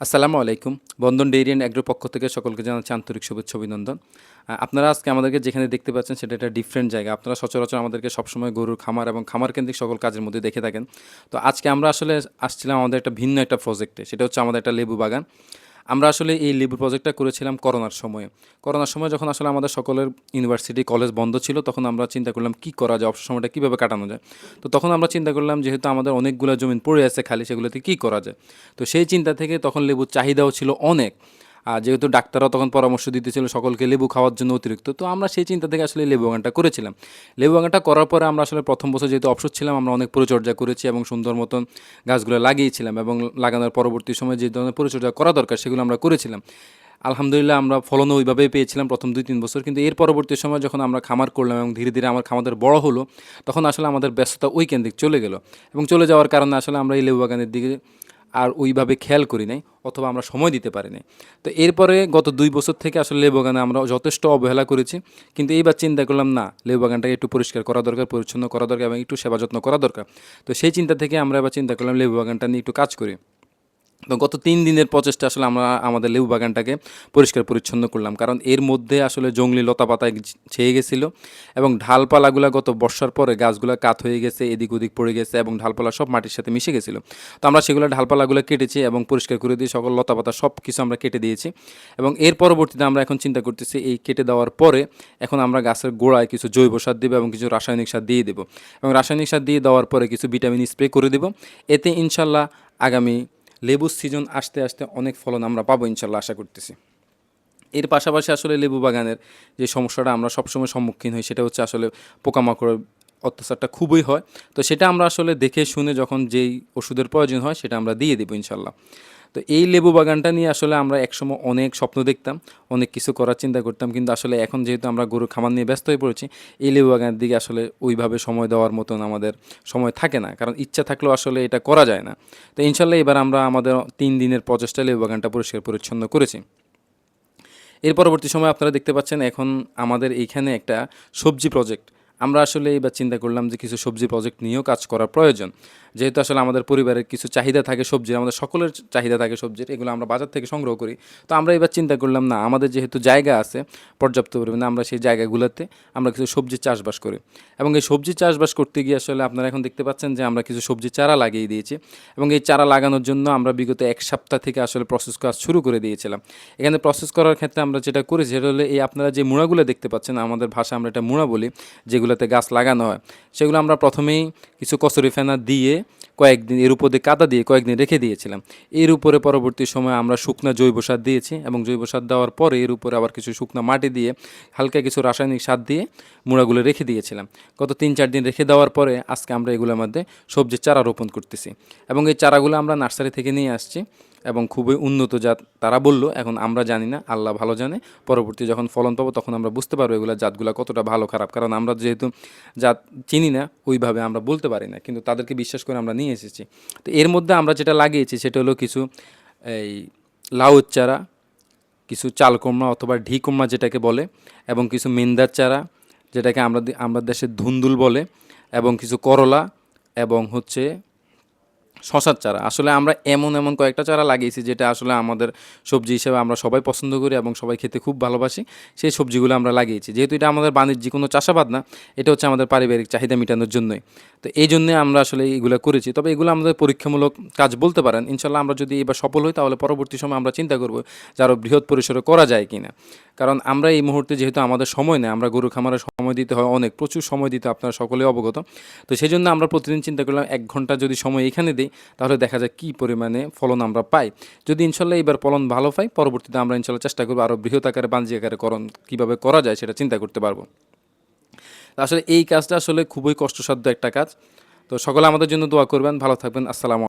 আসসালামু আলাইকুম। বন্ধন dairy and অ্যাগ্রোর পক্ষ থেকে সকলকে জানাচ্ছি আন্তরিক শুভেচ্ছা অভিনন্দন। আপনারা আজকে আমাদেরকে যেখানে দেখতে পাচ্ছেন সেটা একটা ডিফারেন্ট জায়গা। আপনারা সচরাচর আমাদেরকে সবসময় গরুর খামার এবং খামার কেন্দ্রিক সকল কাজের মধ্যে দেখে থাকেন। তো আজকে আমরা আসলে আসছিলাম আমাদের একটা ভিন্ন একটা প্রজেক্টে। সেটা হচ্ছে আমাদের একটা লেবু বাগান। আমরা আসলে এই লেবু প্রজেক্টটা করেছিলাম করোনার সময়ে। করোনার সময় যখন আসলে আমাদের সকলের ইউনিভার্সিটি, কলেজ বন্ধ ছিল, তখন আমরা চিন্তা করলাম কী করা যায়, অবসর সময়টা কীভাবে কাটানো যায়। তো তখন আমরা চিন্তা করলাম যেহেতু আমাদের অনেকগুলো জমিন পড়ে আছে খালি, সেগুলোতে কী করা যায়। তো সেই চিন্তা থেকে তখন লেবুর চাহিদাও ছিল অনেক। আর যেহেতু ডাক্তাররাও তখন পরামর্শ দিতেছিল সকলকে লেবু খাওয়ার জন্য অতিরিক্ত, তো আমরা সেই চিন্তা থেকে আসলে লেবু বাগানটা করেছিলাম। লেবু বাগানটা করার পরে আমরা আসলে প্রথম বছর যেহেতু অবসর ছিলাম, আমরা অনেক পরিচর্যা করেছি এবং সুন্দর মতন গাছগুলো লাগিয়েছিলাম এবং লাগানোর পরবর্তী সময়ে যে ধরনের পরিচর্যা করা দরকার সেগুলো আমরা করেছিলাম। আলহামদুলিল্লাহ আমরা ফলনও ওইভাবেই পেয়েছিলাম প্রথম ২-৩ বছর। কিন্তু এর পরবর্তী সময় যখন আমরা খামার করলাম এবং ধীরে ধীরে আমার খামারদের বড় হলো, তখন আসলে আমাদের ব্যস্ততা ওই কেন্দ্রিক চলে গেল এবং চলে যাওয়ার কারণে আসলে আমরা এই লেবু বাগানের দিকে আর ওইভাবে খেয়াল করি নাই, অথবা আমরা সময় দিতে পারি নাই। তো এরপরে গত ২ বছর থেকে আসলে লেবু বাগানে আমরা যথেষ্ট অবহেলা করেছি। কিন্তু এইবার চিন্তা করলাম না, লেবু বাগানটাকে একটু পরিষ্কার করা দরকার, পরিচ্ছন্ন করা দরকার এবং একটু সেবা যত্ন করা দরকার। তো সেই চিন্তা থেকে আমরা এবার চিন্তা করলাম লেবু বাগানটা নিয়ে একটু কাজ করি। তো গত ৩ দিনের প্রচেষ্টা আসলে আমরা আমাদের লেবু বাগানটাকে পরিষ্কার পরিচ্ছন্ন করলাম। কারণ এর মধ্যে আসলে জংলি লতাপাতায় ছেয়ে গেছিল এবং ঢালপালাগুলা গত বর্ষার পরে গাছগুলা কাত হয়ে গেছে, এদিক ওদিক পড়ে গেছে এবং ঢালপালা সব মাটির সাথে মিশে গেছিলো। তো আমরা সেগুলো ঢালপালাগুলো কেটেছি এবং পরিষ্কার করে দিয়ে সকল লতাপাতা সব কিছু আমরা কেটে দিয়েছি। এবং এর পরবর্তীতে আমরা এখন চিন্তা করতেছি এই কেটে দেওয়ার পরে এখন আমরা গাছের গোড়ায় কিছু জৈব সার দেবো এবং কিছু রাসায়নিক সার দিয়ে দেবো। এবং রাসায়নিক সার দিয়ে দেওয়ার পরে কিছু ভিটামিন স্প্রে করে দেবো। এতে ইনশাল্লাহ আগামী লেবুর সিজন আসতে আসতে অনেক ফলন আমরা পাবো ইনশাল্লাহ, আশা করতেছি। এর পাশাপাশি আসলে লেবু বাগানের যে সমস্যাটা আমরা সবসময় সম্মুখীন হই সেটা হচ্ছে আসলে পোকামাকড়ের অত্যাচারটা খুবই হয়। তো সেটা আমরা আসলে দেখে শুনে যখন যেই ওষুধের প্রয়োজন হয় সেটা আমরা দিয়ে দেবো ইনশাল্লাহ। তো এই লেবু বাগানটা নিয়ে আসলে আমরা একসময় অনেক স্বপ্ন দেখতাম, অনেক কিছু করার চিন্তা করতাম, কিন্তু আসলে এখন যেহেতু আমরা গরুর খামার নিয়ে ব্যস্ত হয়ে পড়েছি, এই লেবু বাগানের দিকে আসলে ওইভাবে সময় দেওয়ার মতন আমাদের সময় থাকে না, কারণ ইচ্ছা থাকলেও আসলে এটা করা যায় না। তো ইনশাল্লাহ এবার আমরা আমাদের ৩ দিনের প্রচেষ্টায় লেবু বাগানটা পরিষ্কার পরিচ্ছন্ন করেছি। এর পরবর্তী সময়ে আপনারা দেখতে পাচ্ছেন এখন আমাদের এইখানে একটা সবজি প্রজেক্ট। আমরা আসলে এবার চিন্তা করলাম যে কিছু সবজি প্রজেক্ট নিয়েও কাজ করা প্রয়োজন। যেহেতু আসলে আমাদের পরিবারের কিছু চাহিদা থাকে সবজির, আমাদের সকলের চাহিদা থাকে সবজির, এগুলো আমরা বাজার থেকে সংগ্রহ করি। তো আমরা এবার চিন্তা করলাম না, আমাদের যেহেতু জায়গা আছে পর্যাপ্ত পরিমাণে, আমরা সেই জায়গাগুলোতে আমরা কিছু সবজি চাষবাস করি। এবং এই সবজি চাষবাস করতে গিয়ে আসলে আপনারা এখন দেখতে পাচ্ছেন যে আমরা কিছু সবজি চারা লাগিয়ে দিয়েছি। এবং এই চারা লাগানোর জন্য আমরা বিগত ১ সপ্তাহ থেকে আসলে প্রসেস কাজ শুরু করে দিয়েছিলাম। এখানে প্রসেস করার ক্ষেত্রে আমরা যেটা করেছি সেটা হলো এই আপনারা যে মুড়াগুলো দেখতে পাচ্ছেন, আমাদের ভাষায় আমরা এটা মুড়া বলি, যেগুলোতে গাছ লাগানো হয়, সেগুলো আমরা প্রথমেই কিছু কচুরি ফেনা দিয়ে কয়েকদিন এর উপর দিয়ে কাদা দিয়ে কয়েকদিন রেখে দিয়েছিলাম। এর উপরে পরবর্তী সময়ে আমরা শুকনা জৈব সার দিয়েছি এবং জৈব সার দেওয়ার পরে এর উপরে আবার কিছু শুকনা মাটি দিয়ে হালকা কিছু রাসায়নিক সার দিয়ে মুড়াগুলো রেখে দিয়েছিলাম। গত ৩-৪ দিন রেখে দেওয়ার পরে আজকে আমরা এগুলোর মধ্যে সবজির চারা রোপণ করতেছি এবং এই চারাগুলো আমরা নার্সারি থেকে নিয়ে আসছি এবং খুবই উন্নত জাত তারা বলল। এখন আমরা জানি না, আল্লাহ ভালো জানে। পরবর্তী যখন ফলন পাবো তখন আমরা বুঝতে পারবো এগুলো জাতগুলো কতটা ভালো খারাপ, কারণ আমরা যেহেতু জাত চিনি না ওইভাবে আমরা বলতে পারি না, কিন্তু তাদেরকে বিশ্বাস করে আমরা নিয়ে এসেছি। তো এর মধ্যে আমরা যেটা লাগিয়েছি সেটা হলো কিছু এই লাউয়ের চারা, কিছু চাল কুমড়া অথবা ঢি কুমড়া যেটাকে বলে, এবং কিছু মেন্দার চারা যেটাকে আমরা দেশে ধুন্দুল বলে, এবং কিছু করলা এবং হচ্ছে শশার চারা। আসলে আমরা এমন কয়েকটা চারা লাগিয়েছি যেটা আসলে আমাদের সবজি হিসেবে আমরা সবাই পছন্দ করি এবং সবাই খেতে খুব ভালোবাসি। সেই সবজিগুলো আমরা লাগিয়েছি। যেহেতু এটা আমাদের বাণিজ্যিক কোনো চাষাবাদ না, এটা হচ্ছে আমাদের পারিবারিক চাহিদা মেটানোর জন্যই। তো এই জন্যে আমরা আসলে এইগুলো করেছি। তবে এগুলো আমাদের পরীক্ষামূলক কাজ বলতে পারেন। ইনশাল্লাহ আমরা যদি এবার সফল হই তাহলে পরবর্তী সময়ে আমরা চিন্তা করব যে আরও বৃহৎ পরিসরে করা যায় কিনা। কারণ আমরা এই মুহূর্তে যেহেতু আমাদের সময় নেই, আমরা গরু খামারে সময় দিতে হয় অনেক, প্রচুর সময় দিতে আপনারা সকলেই অবগত। তো সেই জন্য আমরা প্রতিদিন চিন্তা করলাম ১ ঘন্টা যদি সময় এখানে দিই তাহলে দেখা যায় কী পরিমাণে ফলন আমরা পাই। যদি ইনশাল্লাহ এবার ফলন ভালো পাই, পরবর্তীতে আমরা ইনশাল্লাহ চেষ্টা করবো আরও বৃহৎ আকারে বাণিজ্যিক আকারে কীভাবে করা যায় সেটা চিন্তা করতে পারবো। আসলে এই কাজটা আসলে খুবই কষ্টসাধ্য একটা কাজ। তো সকলে আমাদের জন্য দোয়া করবেন। ভালো থাকবেন। আসসালামু